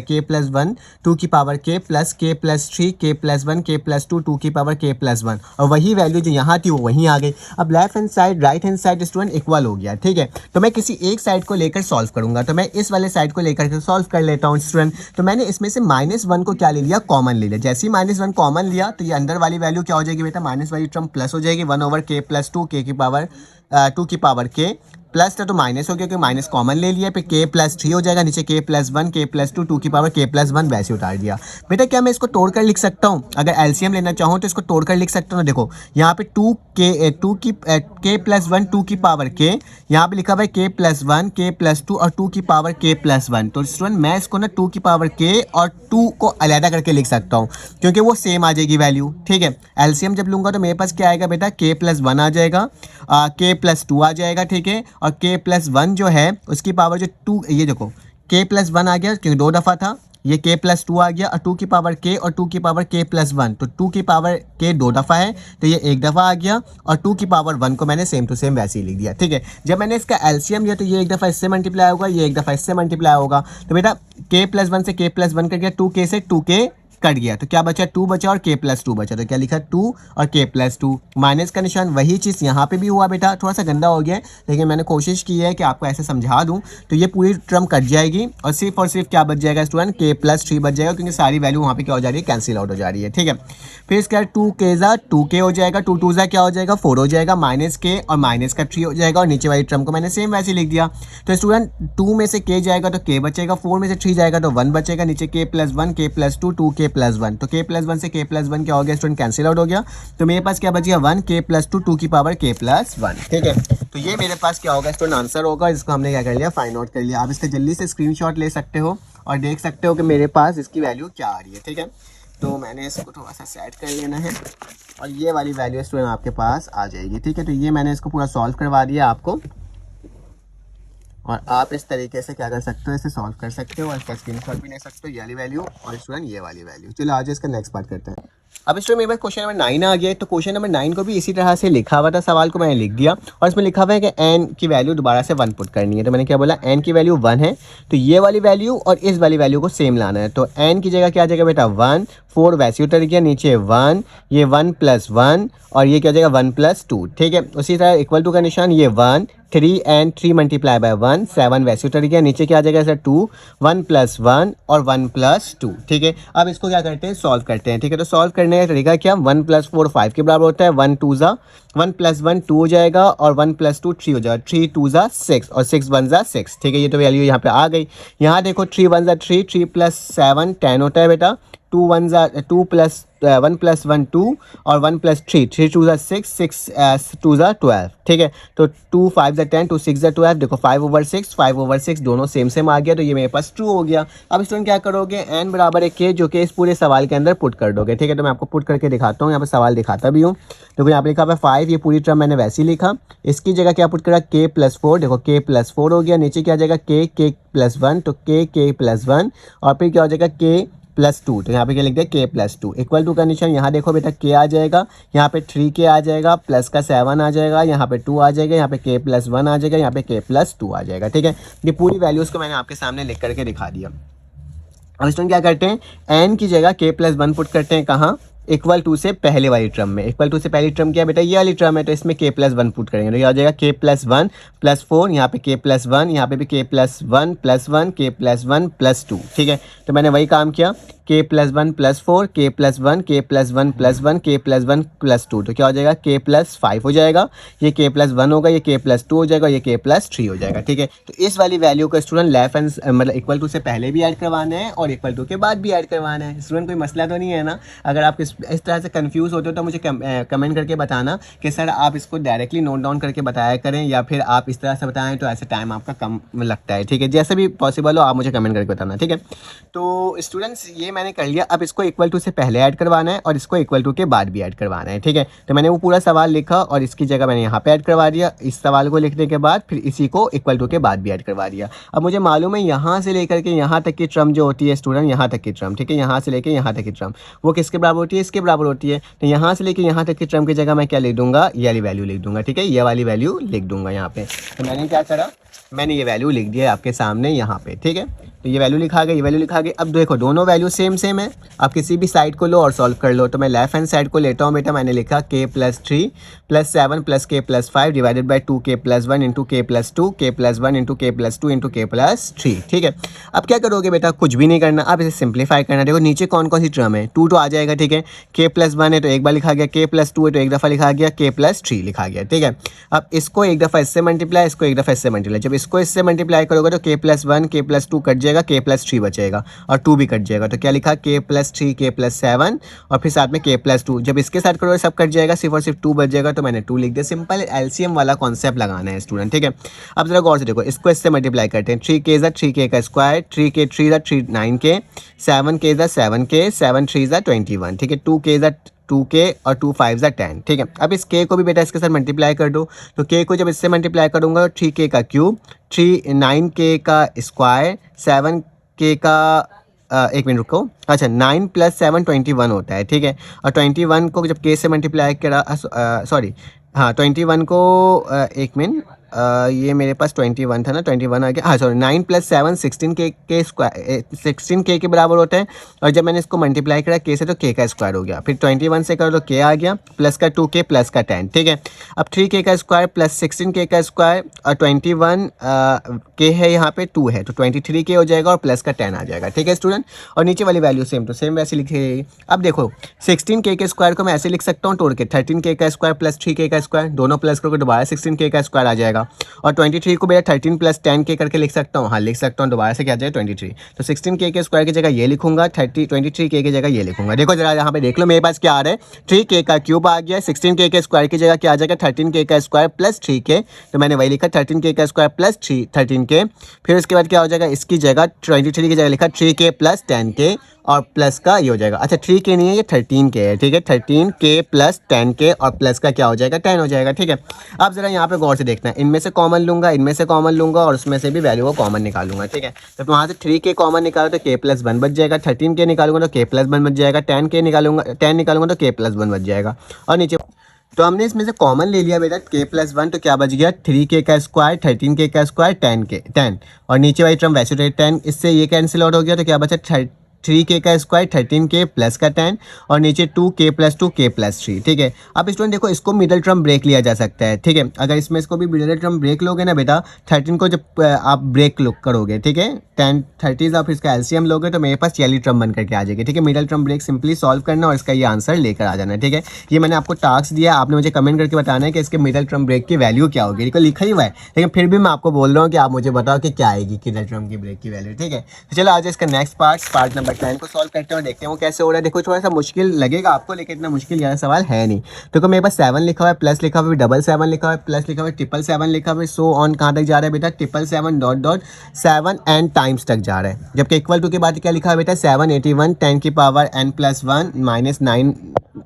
k+1 2 की power k plus k+3 k+1 k+2 2 की पावर k+1, और वही वैल्यू जो यहाँ थी वो वहीं आ गई। अब left hand side right hand side student equal हो गया। ठीक है, तो मैं किसी एक साइड को लेकर सॉल्व करूंगा, तो मैं इस वाले साइड को लेकर के सॉल्व कर लेता हूँ स्टूडेंट। तो मैंने इसमें से -1 को क्या ले लिया, कॉमन ले लिया। जैसे ही -1 कॉमन लिया तो ये अंदर वाली वैल्यू क्या हो जाएगी बेटा, माइनस वाली टर्म प्लस हो जाएगी, 1/k+2 k की पावर 2 की पावर k, प्लस था तो माइनस हो गया क्योंकि माइनस कॉमन ले लिया, फिर k+3 हो जाएगा, नीचे k+1 k+2 2 की पावर k+1 वैसे उतार दिया। बेटा क्या मैं इसको तोड़कर लिख सकता हूँ, अगर एलसीएम लेना चाहूँ तो इसको तोड़कर लिख सकता हूँ। देखो यहाँ पे k+1 2 की पावर k, यहाँ पे लिखा हुआ है k+1 k+2 और 2 की पावर k+1। तो स्टूडेंट मैं इसको ना 2 की पावर k और 2 को अलग करके लिख सकता हूँ, क्योंकि वो सेम आ जाएगी वैल्यू। ठीक है, एलसीएम जब लूँगा तो मेरे पास क्या आएगा बेटा, k+1 आ जाएगा, k+2 आ जाएगा। ठीक है, और k+1 जो है उसकी पावर जो 2, ये देखो k+1 आ गया क्योंकि 2 दफ़ा था, ये k+2 आ गया, और 2 की पावर k और 2 की पावर k+1, तो 2 की पावर k 2 दफ़ा है तो ये 1 दफ़ा आ गया, और 2 की पावर 1 को मैंने सेम टू सेम वैसे ही लिख दिया। ठीक है, जब मैंने इसका एलसीएम लिया तो ये 1 दफ़ा इससे मल्टीप्लाई होगा, ये 1 दफ़ा इससे मल्टीप्लाई होगा, तो बेटा k+1 से k+1 कट गया, 2k से 2k कट गया, तो क्या बचा, 2 बचा और k+2 बचा, तो क्या लिखा 2 और k+2, माइनस का निशान। वही चीज़ यहाँ पे भी हुआ बेटा, थोड़ा सा गंदा हो गया है लेकिन मैंने कोशिश की है कि आपको ऐसे समझा दूँ, तो ये पूरी टर्म कट जाएगी और सिर्फ क्या बच जाएगा स्टूडेंट, k+3 बच जाएगा, क्योंकि सारी वैल्यू वहाँ पे क्या हो जा रही है, कैंसिल आउट हो जा रही है। ठीक है, फिर इसके बाद 2k हो जाएगा, 2 क्या हो जाएगा, 4 हो जाएगा, -k और माइनस का 3 हो जाएगा, और नीचे वाली टर्म को मैंने सेम वैसे लिख दिया। तो स्टूडेंट 2 में से k जाएगा तो k बचेगा, 4 में से 3 जाएगा तो 1 बचेगा, नीचे k+1 k+2 2k+1, तो k+1 से k+1 क्या हो गया स्टूडेंट, कैंसिल आउट हो गया, तो मेरे पास क्या बचेगा 1k+2 2 की पावर k+1। ठीक है, तो ये मेरे पास क्या होगा स्टूडेंट, आंसर होगा। इसको हमने क्या कर लिया, फाइंड आउट कर लिया। आप इसका जल्दी से स्क्रीनशॉट ले सकते हो और देख सकते हो कि मेरे पास इसकी वैल्यू क्या आ रही है। ठीक है, तो मैंने इसको थोड़ा सा सेट कर लेना है और ये वाली वैल्यू स्टूडेंट आपके पास आ जाएगी। ठीक है, तो ये मैंने इसको पूरा सॉल्व करवा दिया आपको, और आप इस तरीके से क्या कर सकते हो, इसे सॉल्व कर सकते हो और इसका स्क्रीनशॉट भी ले सकते हो, ये वाली वैल्यू और स्टूडेंट ये वाली वैल्यू। चलो आज इसका नेक्स्ट पार्ट करते हैं। अब स्टूडेंट मेरे पास क्वेश्चन नंबर 9 आ गया है, तो क्वेश्चन नंबर 9 को भी इसी तरह से लिखा हुआ था, सवाल को मैंने लिख दिया और इसमें लिखा हुआ है कि n की वैल्यू दोबारा से 1 पुट करनी है। तो मैंने क्या बोला, n की वैल्यू 1 है तो ये वाली वैल्यू और इस वाली वैल्यू को सेम लाना है। तो n की जगह क्या आ जाएगा बेटा 1, 4 वैसे उतर गया, नीचे 1, ये 1 + 1 और ये क्या हो जाएगा 1 + 2। ठीक है, उसी तरह इक्वल टू का निशान, ये 1 3 एंड 3 मल्टीप्लाई बाय 1 7 वैसे उतर गया, नीचे क्या आ जाएगा सर 2 1 + 1 और 1 + 2। ठीक है, अब इसको क्या करते हैं सॉल्व करते हैं। ठीक है, तो सॉल्व करने का तरीका क्या, 1 + 4 5 के बराबर होता है, 1 2 ज़ा 1 + 1 2 हो जाएगा और 1 + 2 3 हो जाएगा, 3 2 ज़ा 6 और 6 1 ज़ा 6। ठीक है, ये तो वैल्यू यहाँ पे आ गई। यहाँ देखो 3 1 ज़ा 3, 3 + 7 10 होता है बेटा, 2 1 ज़ा 2 + 1 + 1 2 और 1 + 3 3 2 ज़ा 6 6 2 ज़ा 12। ठीक है, तो 2 5 ज़ा 10 2 6 ज़ा 12, देखो 5/6 दोनों सेम आ गया, तो ये मेरे पास ट्रू हो गया। अब स्टूडेंट क्या करोगे, n बराबर k जो कि इस पूरे सवाल के अंदर पुट कर दोगे। ठीक है, तो मैं आपको पुट करके दिखाता हूँ, यहाँ पर सवाल दिखाता भी हूँ। देखो यहाँ पे लिखा है 5, ये पूरी टर्म मैंने वैसे ही लिखा, इसकी जगह क्या पुट करा k + 4, देखो k + 4 हो गया, नीचे क्या आ जाएगा k + 1, तो k + 1 और फिर क्या हो जाएगा k + 2, तो यहाँ पे क्या लिख दिया k + 2 इक्वल टू कंडीशन। यहाँ देखो बेटा k आ जाएगा, यहाँ पे 3k आ जाएगा, प्लस का 7 आ जाएगा, यहाँ पे 2 आ जाएगा, यहाँ पे k + 1 आ जाएगा, यहाँ पे k + 2 आ जाएगा। ठीक है, ये पूरी वैल्यूज़ को मैंने आपके सामने लिख करके दिखा दिया। अब स्टूडेंट क्या करते हैं, n की जगह k + 1 पुट करते हैं कहाँ, इक्वल टू से पहले वाली टर्म में। इक्वल टू से पहली टर्म क्या बेटा, ये वाली टर्म है, तो इसमें k + 1 पुट करेंगे, तो ये आ जाएगा k + 1 + 4, यहाँ पे k + 1, यहाँ पे भी k + 1 + 1 k + 1 + 2। ठीक है, तो मैंने वही काम किया, k + 1 + 4 k + 1 k + 1 + 1 k + 1 + 2, तो क्या हो जाएगा k + 5 हो जाएगा, ये k + 1 होगा, ये k + 2 हो जाएगा, ये k + 3 हो जाएगा। ठीक है, तो इस वाली वैल्यू को स्टूडेंट लेफ्ट हैंड मतलब इक्वल टू से पहले भी ऐड करवाना है और इक्वल टू के बाद भी ऐड करवाना है। स्टूडेंट कोई मसला तो नहीं है ना? अगर आप इस तरह से कंफ्यूज होते हो तो मुझे कमेंट करके बताना कि सर आप इसको डायरेक्टली नोट डाउन करके बताया करें या फिर आप इस तरह से बताएं, तो ऐसे टाइम आपका कम लगता है। ठीक है, जैसे भी पॉसिबल हो आप मुझे कमेंट करके बताना। ठीक है, तो स्टूडेंट्स ये मैंने कर लिया, अब इसको इक्वल टू से पहले ऐड करवाना है और इसको इक्वल टू के बाद भी ऐड करवाना है। ठीक है, तो मैंने वो पूरा सवाल लिखा और इसकी जगह मैंने यहाँ पे ऐड करवा दिया, इस सवाल को लिखने के बाद फिर इसी को इक्वल टू के बाद भी ऐड करवा दिया। अब मुझे मालूम है यहाँ से लेकर के यहाँ तक की टर्म जो होती है स्टूडेंट, यहाँ तक की टर्म, ठीक है, यहाँ से लेकर यहाँ तक की टर्म वो किसके बराबर होती है, इसके बराबर होती है। तो यहाँ से लेकर यहाँ तक की टर्म की जगह मैं क्या लिख दूंगा, ये वाली वैल्यू लिख दूंगा। ठीक है, ये वाली वैल्यू लिख दूंगा यहाँ पे। तो मैंने क्या करा, मैंने ये वैल्यू लिख दिया आपके सामने यहाँ पे। ठीक है, तो ये वैल्यू लिखा गया, ये वैल्यू लिखा गया। अब देखो दोनों वैल्यू सेम है, आप किसी भी साइड को लो और सॉल्व कर लो। तो मैं लेफ्ट हैंड साइड को लेता हूँ बेटा, मैंने लिखा k + 3 + 7 + k + 5 divided by 2k + 1 into k + 2 k + 1 into k + 2 into k + 3। ठीक है, अब क्या करोगे बेटा, कुछ भी नहीं करना, अब इसे सिंप्लीफाई करना। देखो नीचे कौन कौन सी टर्म है, 2 तो आ जाएगा। ठीक है, k + 1 है तो एक बार लिखा गया, k + 2 है तो एक दफ़ा लिखा गया, k + 3 लिखा गया। ठीक है, अब इसको एक दफ़ा इससे मल्टीप्लाई, इसको एक दफ़ा इससे मल्टीप्लाई, जब इसको इससे मल्टीप्लाई करोगे तो k + 1 k + 2 कट जाएगा, k + 3 बचेगा और 2 भी कट जाएगा। तो क्या लिखा, k + 3 k + 7 और फिर साथ में k + 2, जब इसके साथ करोगे सब कट जाएगा, सिर्फ और सिर्फ 2 बच जाएगा, तो मैंने 2 लिख दिया। सिंपल एलसीएम वाला कॉन्सेप्ट लगाना है स्टूडेंट। ठीक है, अब जरा गौर से देखो, इसको इससे मल्टीप्लाई करते हैं, 3k = 3k का square, 3k 3 = 9k, 7k = 7k, 7 3 = 21। ठीक है, 2k = 2k और 2 5 = 10। ठीक है, अब इस k को भी बेटा इसके साथ मल्टीप्लाई कर दो, तो k को जब इससे मल्टीप्लाई करूँगा तो 3k का क्यूब, 9k का स्क्वायर, 7k का एक मिनट रुको, अच्छा 9 + 7 21 होता है। ठीक है, और 21 को जब k से मल्टीप्लाई करा, सॉरी हाँ 21 को एक मिनट, ये मेरे पास 21 था ना, 21 आ गया, हाँ सॉरी 9 + 7 16k के स्क्वायर 16k के बराबर होता है, और जब मैंने इसको मल्टीप्लाई करा k से तो k का स्क्वायर हो गया, फिर 21 से करो तो k आ गया, प्लस का 2k प्लस का 10। ठीक है, अब 3k का स्क्वायर प्लस 16k का स्क्वायर और 21 k है यहाँ पे 2 है तो 23k हो जाएगा और प्लस का 10 आ जाएगा। ठीक है स्टूडेंट, और नीचे वाली वैल्यू सेम टू सेम वैसे लिखी। अब देखो 16k के स्क्वायर को मैं ऐसे लिख सकता हूँ तोड़ के, 13k का स्क्वायर प्लस 3k का स्क्वायर, दोनों प्लस करोगे दोबारा 16k का स्क्वायर आ जाएगा, और 23 को भैया 13 + 10k करके लिख सकता हूँ, हाँ लिख सकता हूँ, दोबारा से क्या आ जाएगा 23। तो 16k के स्क्वायर की जगह ये लिखूंगा, 23k की जगह ये लिखूंगा। देखो जरा यहाँ पे देख लो मेरे पास क्या आ रहा है, 3k का क्यूब आ गया, 16k के स्क्वायर की जगह क्या आ जाएगा 13k का स्क्वायर प्लस 3k, तो मैंने वही लिखा 13k का स्क्वायर प्लस 13k, फिर उसके बाद क्या हो जाएगा, इसकी जगह 23 की जगह लिखा 3k + 10k और प्लस का ये हो जाएगा, अच्छा 3k नहीं है ये 13k है। ठीक है, 13k + 10k और प्लस का क्या हो जाएगा 10 हो जाएगा। ठीक है, अब जरा यहाँ पे गौर से देखना है, इनमें से कॉमन लूंगा, इनमें से कॉमन लूंगा और उसमें से भी वैल्यू को कॉमन निकालूंगा। ठीक है, तो वहाँ से 3k कॉमन निकालो तो k + 1 बच जाएगा, 13k निकालूंगा तो k + 1 बच जाएगा, 10k निकालूंगा 10 निकालूंगा तो k + 1 बच जाएगा। और नीचे तो हमने इसमें से कॉमन ले लिया बेटा k + 1, तो क्या बच गया 3k का स्क्वायर, 13k का स्क्वायर, 10 और नीचे वाली टर्म वैसे 10, इससे ये कैंसिल आउट हो गया तो क्या बचा 3k का स्क्वायर 13k प्लस का 10 और नीचे 2k प्लस 2k प्लस 3। ठीक है, अब स्टूडेंट देखो इसको मिडल टर्म ब्रेक लिया जा सकता है। ठीक है, अगर इसमें इसको भी मिडल टर्म ब्रेक लोगे ना बेटा, 13 को जब आप ब्रेक करोगे, ठीक है, 10 30 आप इसका एलसीएम लोगे तो मेरे पास वाली टर्म बन करके आ जाएगी। ठीक है, middle term break simply solve करना और इसका ये आंसर लेकर आ जाना है। ठीक है, ये मैंने आपको टास्क दिया, आपने मुझे कमेंट करके बताना है कि इसके मिडल टर्म ब्रेक की वैल्यू क्या होगी। देखो लिखा ही हुआ है, लेकिन फिर भी मैं आपको बोल रहा हूँ कि आप मुझे बताओ कि क्या आएगी मिडल टर्म की ब्रेक की वैल्यू। ठीक है, तो चलो आज इसका नेक्स्ट पार्ट नंबर 10 को सॉल्व करते हैं और देखते हैं वो कैसे हो रहा है। देखो थोड़ा सा मुश्किल लगेगा आपको, लेकिन इतना मुश्किल ज़्यादा सवाल है नहीं। देखो मेरे पास 7 लिखा हुआ है, प्लस लिखा हुआ है, 777 लिखा हुआ है, प्लस लिखा हुआ है, 777 लिखा हुआ है, सो ऑन कहाँ तक जा रहा है बेटा, 777 डॉट डॉट 7 एन टाइम्स तक जा रहा है। जबकि इक्वल टू के बाद क्या लिखा है बेटा, 781 10 की power n plus 1 minus 9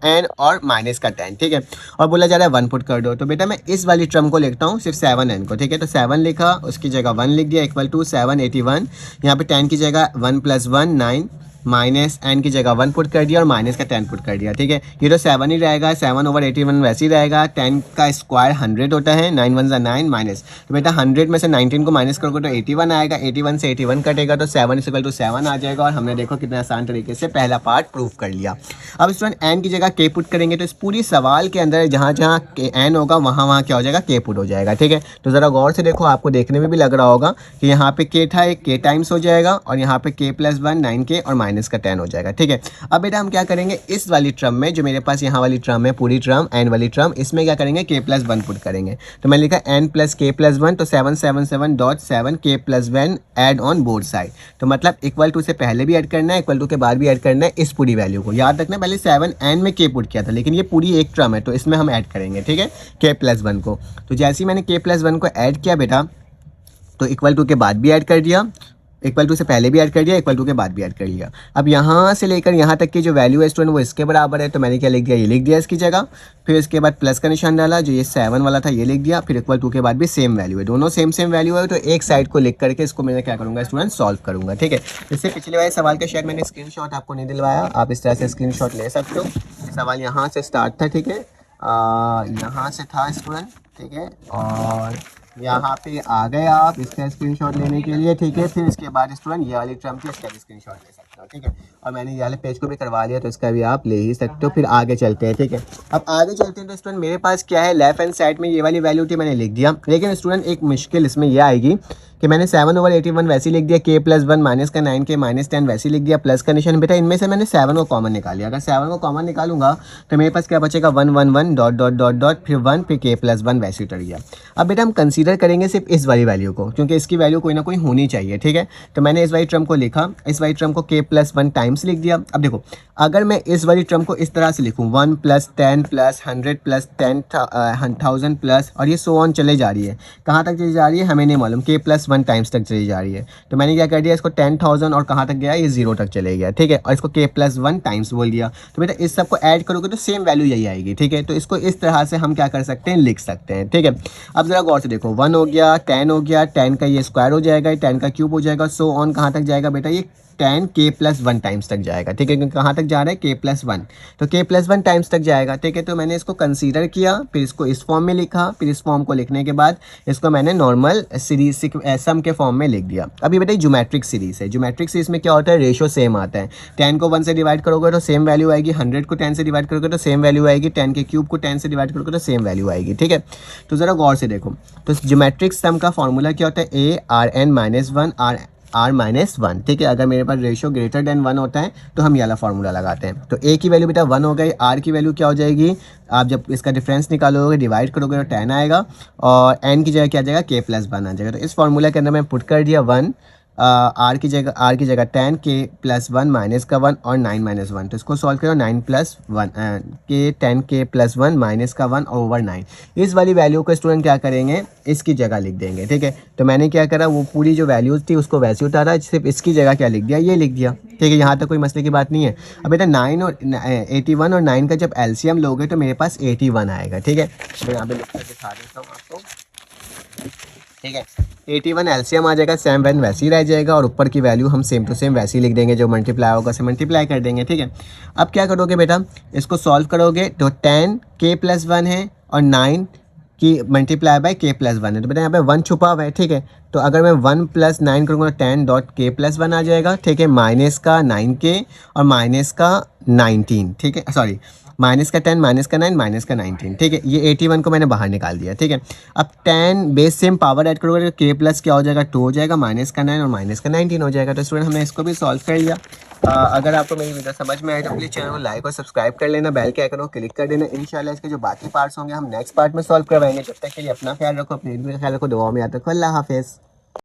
n और माइनस का 10। ठीक है, और बोला जा रहा है 1 पुट कर दो, तो बेटा मैं इस वाली टर्म को लिखता हूँ सिर्फ 7n को। ठीक है, तो 7 लिखा, उसकी जगह 1 लिख दिया, इक्वल टू 781, यहाँ पे 10 की जगह 1 प्लस 1 9 माइनस n की जगह 1 पुट कर दिया और माइनस का 10 पुट कर दिया। ठीक है, ये तो 7 ही रहेगा, 7/81 वैसे ही रहेगा। 10 का स्क्वायर 100 होता है, 9 1 जा 9 माइनस, तो बेटा 100 में से 19 को माइनस करोगे तो 81 आएगा, 81 से 81 कटेगा तो 7 इक्वल टू 7 आ जाएगा। और हमने देखो कितने आसान तरीके से पहला पार्ट प्रूव कर लिया। अब स्टूडेंट n की जगह k पुट करेंगे तो इस पूरी सवाल के अंदर जहाँ जहाँ n होगा वहाँ क्या हो जाएगा, k पुट हो जाएगा। ठीक है, तो ज़रा गौर से देखो, आपको देखने में भी लग रहा होगा कि यहाँ पे k था, एक k टाइम्स हो जाएगा और यहाँ पे k प्लस 1 9k और माइनस का 10 हो जाएगा। ठीक है, अब बेटा हम क्या करेंगे, इस वाली टर्म में जो मेरे पास यहाँ वाली टर्म है, पूरी टर्म n वाली टर्म, इसमें क्या करेंगे, k प्लस 1 पुट करेंगे। तो मैंने लिखा n प्लस k प्लस 1, तो 777.7 k plus 1 add on both side. तो मतलब इक्वल टू से पहले भी ऐड करना है, इक्वल टू के बाद भी ऐड करना है इस पूरी वैल्यू को। याद रखना पहले 7n में k पुट किया था, लेकिन ये पूरी एक टर्म है तो इसमें हम ऐड करेंगे। ठीक है, k प्लस 1 को। तो जैसे ही मैंने k प्लस 1 को ऐड किया बेटा, तो इक्वल टू के बाद भी ऐड कर दिया, इक्वल टू से पहले भी ऐड कर दिया, इक्वल टू के बाद भी ऐड कर लिया। अब यहाँ से लेकर यहाँ तक की जो वैल्यू है स्टूडेंट वो इसके बराबर है, तो मैंने क्या लिख दिया, ये लिख दिया इसकी जगह। फिर इसके बाद प्लस का निशान डाला, जो ये 7 वाला था ये लिख दिया। फिर इक्वल टू के बाद भी सेम वैल्यू है, दोनों सेम वैल्यू है, तो एक साइड को लिख करके इसको मैं क्या करूँगा स्टूडेंट, सॉल्व करूँगा। ठीक है, इससे पिछले वाले सवाल का शायद मैंने स्क्रीनशॉट आपको नहीं दिलवाया, आप इस तरह से स्क्रीनशॉट ले सकते हो। सवाल यहाँ से स्टार्ट था, ठीक है, यहाँ से था स्टूडेंट। ठीक है, और यहाँ पे आ गए आप इसका स्क्रीनशॉट लेने के लिए। ठीक है, फिर इसके बाद स्टूडेंट ये वाली टर्म की इसका भी स्क्रीनशॉट ले सकते हो। ठीक है, और मैंने ये वाले पेज को भी करवा लिया तो इसका भी आप ले ही सकते हो। फिर आगे चलते हैं। ठीक है, अब आगे चलते हैं तो स्टूडेंट मेरे पास क्या है, लेफ्ट हैंड साइड में ये वाली वैल्यू थी, मैंने लिख दिया। लेकिन स्टूडेंट एक मुश्किल इसमें यह आएगी कि मैंने 7/81 वैसे लिख दिया, k प्लस 1 माइनस का 9k माइनस 10 वैसे लिख दिया, प्लस का निशान। बेटा इनमें से मैंने 7 को कॉमन निकाल लिया, अगर 7 को कॉमन निकालूंगा तो मेरे पास क्या बचेगा, 1 1 1 डॉट डॉट डॉट डॉट फिर 1 फिर k प्लस 1 वैसे उतर गया। अब बेटा हम कंसीडर करेंगे सिर्फ इस वाली वैल्यू को, क्योंकि इसकी वैल्यू कोई ना कोई होनी चाहिए। ठीक है, तो मैंने इस वाली टर्म को लिखा, इस वाली टर्म को k प्लस 1 टाइम्स लिख दिया। अब देखो अगर मैं इस वाली टर्म को इस तरह से लिखूँ, 1 प्लस 10 प्लस 100 प्लस 10,000 प्लस, और ये सो ऑन चले जा रही है, कहाँ तक चली जा रही है हमें नहीं मालूम, k प्लस 1 टाइम्स तक चली जा रही है। तो मैंने क्या कर दिया, इसको 10,000 और कहाँ तक गया, ये 0 तक चले गया। ठीक है, और इसको k प्लस 1 टाइम्स बोल दिया। तो बेटा इस सबको ऐड करोगे तो सेम वैल्यू यही आएगी। ठीक है, तो इसको इस तरह से हम क्या कर सकते हैं, लिख सकते हैं। ठीक है, अब जरा गौर से देखो, 1 हो गया, 10 हो गया, 10 का ये स्क्वायर हो जाएगा, 10 का क्यूब हो जाएगा, सो ऑन कहाँ तक जाएगा बेटा, ये 10 k प्लस 1 टाइम्स तक जाएगा। ठीक है, कहाँ तक जा रहा है, k प्लस 1, तो k प्लस 1 टाइम्स तक जाएगा। ठीक है, तो मैंने इसको कंसीडर किया, फिर इसको इस फॉर्म में लिखा, फिर इस फॉर्म को लिखने के बाद इसको मैंने नॉर्मल सीरीज सम के फॉर्म में लिख दिया। अभी बेटा ज्योमेट्रिक सीरीज है, ज्योमेट्रिक सीरीज में क्या होता है, रेशो सेम आता है। 10 को 1 से डिवाइड करोगे तो सेम वैल्यू आएगी, 100 को 10 से डिवाइड करोगे तो सेम वैल्यू आएगी, 10 के क्यूब को 10 से डिवाइड करोगे तो सेम वैल्यू आएगी। ठीक है, तो ज़रा गौर से देखो, तो ज्योमेट्रिक सम का फॉर्मूला क्या होता है, a r n minus 1 r minus 1। ठीक है, अगर मेरे पास रेशियो ग्रेटर देन 1 होता है तो हम ये वाला फॉर्मूला लगाते हैं। तो a की वैल्यू बेटा 1 हो गई, r की वैल्यू क्या हो जाएगी, आप जब इसका डिफरेंस निकालोगे डिवाइड करोगे तो 10 आएगा, और n की जगह क्या आ जाएगा, k प्लस 1 आ जाएगा। तो इस फॉर्मूला के अंदर मैं पुट कर दिया 1, r की जगह 10 k प्लस 1 माइनस का 1 और 9 माइनस 1। तो इसको सॉल्व करो, 9 plus 1 k 10 k plus 1 minus का 1 और ओवर 9। इस वाली वैल्यू को स्टूडेंट क्या करेंगे, इसकी जगह लिख देंगे। ठीक है, तो मैंने क्या करा, वो पूरी जो वैल्यूज थी उसको वैसे उतारा, सिर्फ इसकी जगह क्या लिख दिया, ये लिख दिया। ठीक है, यहाँ तक कोई मसले की बात नहीं है। अब बेटा 9 और 81 और 9 का जब एलसीएम लोगे तो मेरे पास 81 आएगा। ठीक है, तो यहाँ पे लिख कर दिखा देता हूँ आपको। ठीक है, 81 एलसीएम आ जाएगा, सेम वैन वैसे ही रह जाएगा, और ऊपर की वैल्यू हम सेम टू सेम वैसे ही लिख देंगे, जो मल्टीप्लाई होगा से मल्टीप्लाई कर देंगे। ठीक है, अब क्या करोगे बेटा, इसको सॉल्व करोगे तो 10 k प्लस 1 है और 9 कि मल्टीप्लाई बाय के प्लस वन है, तो बेटा यहाँ पे वन छुपा हुआ है, ठीक है। तो अगर मैं 1 + 9 करूँगा तो 10.k+1 आ जाएगा, ठीक है। माइनस का 9k और माइनस का 19, ठीक है, सॉरी माइनस का 10 माइनस का 9 माइनस का 19, ठीक है। ये 81 को मैंने बाहर निकाल दिया, ठीक है। अब 10 बेस सेम पावर ऐड करोगे तो के प्लस क्या हो जाएगा 2 हो जाएगा, माइनस का 9 और माइनस का 19 हो जाएगा। तो स्टूडेंट हमने इसको भी सॉल्व कर लिया। अगर आपको मेरी वीडियो समझ में आए तो प्लीज़ चैनल को लाइक और सब्सक्राइब कर लेना, बेल के आइकन को क्लिक कर देना। इंशाल्लाह इसके जो बाकी पार्ट्स होंगे हम नेक्स्ट पार्ट में सॉल्व करवाएंगे। जब तक के लिए अपना ख्याल रखो, अपनी ख्याल रखो, दुआ में याद रखो। अल्लाह हाफिज़।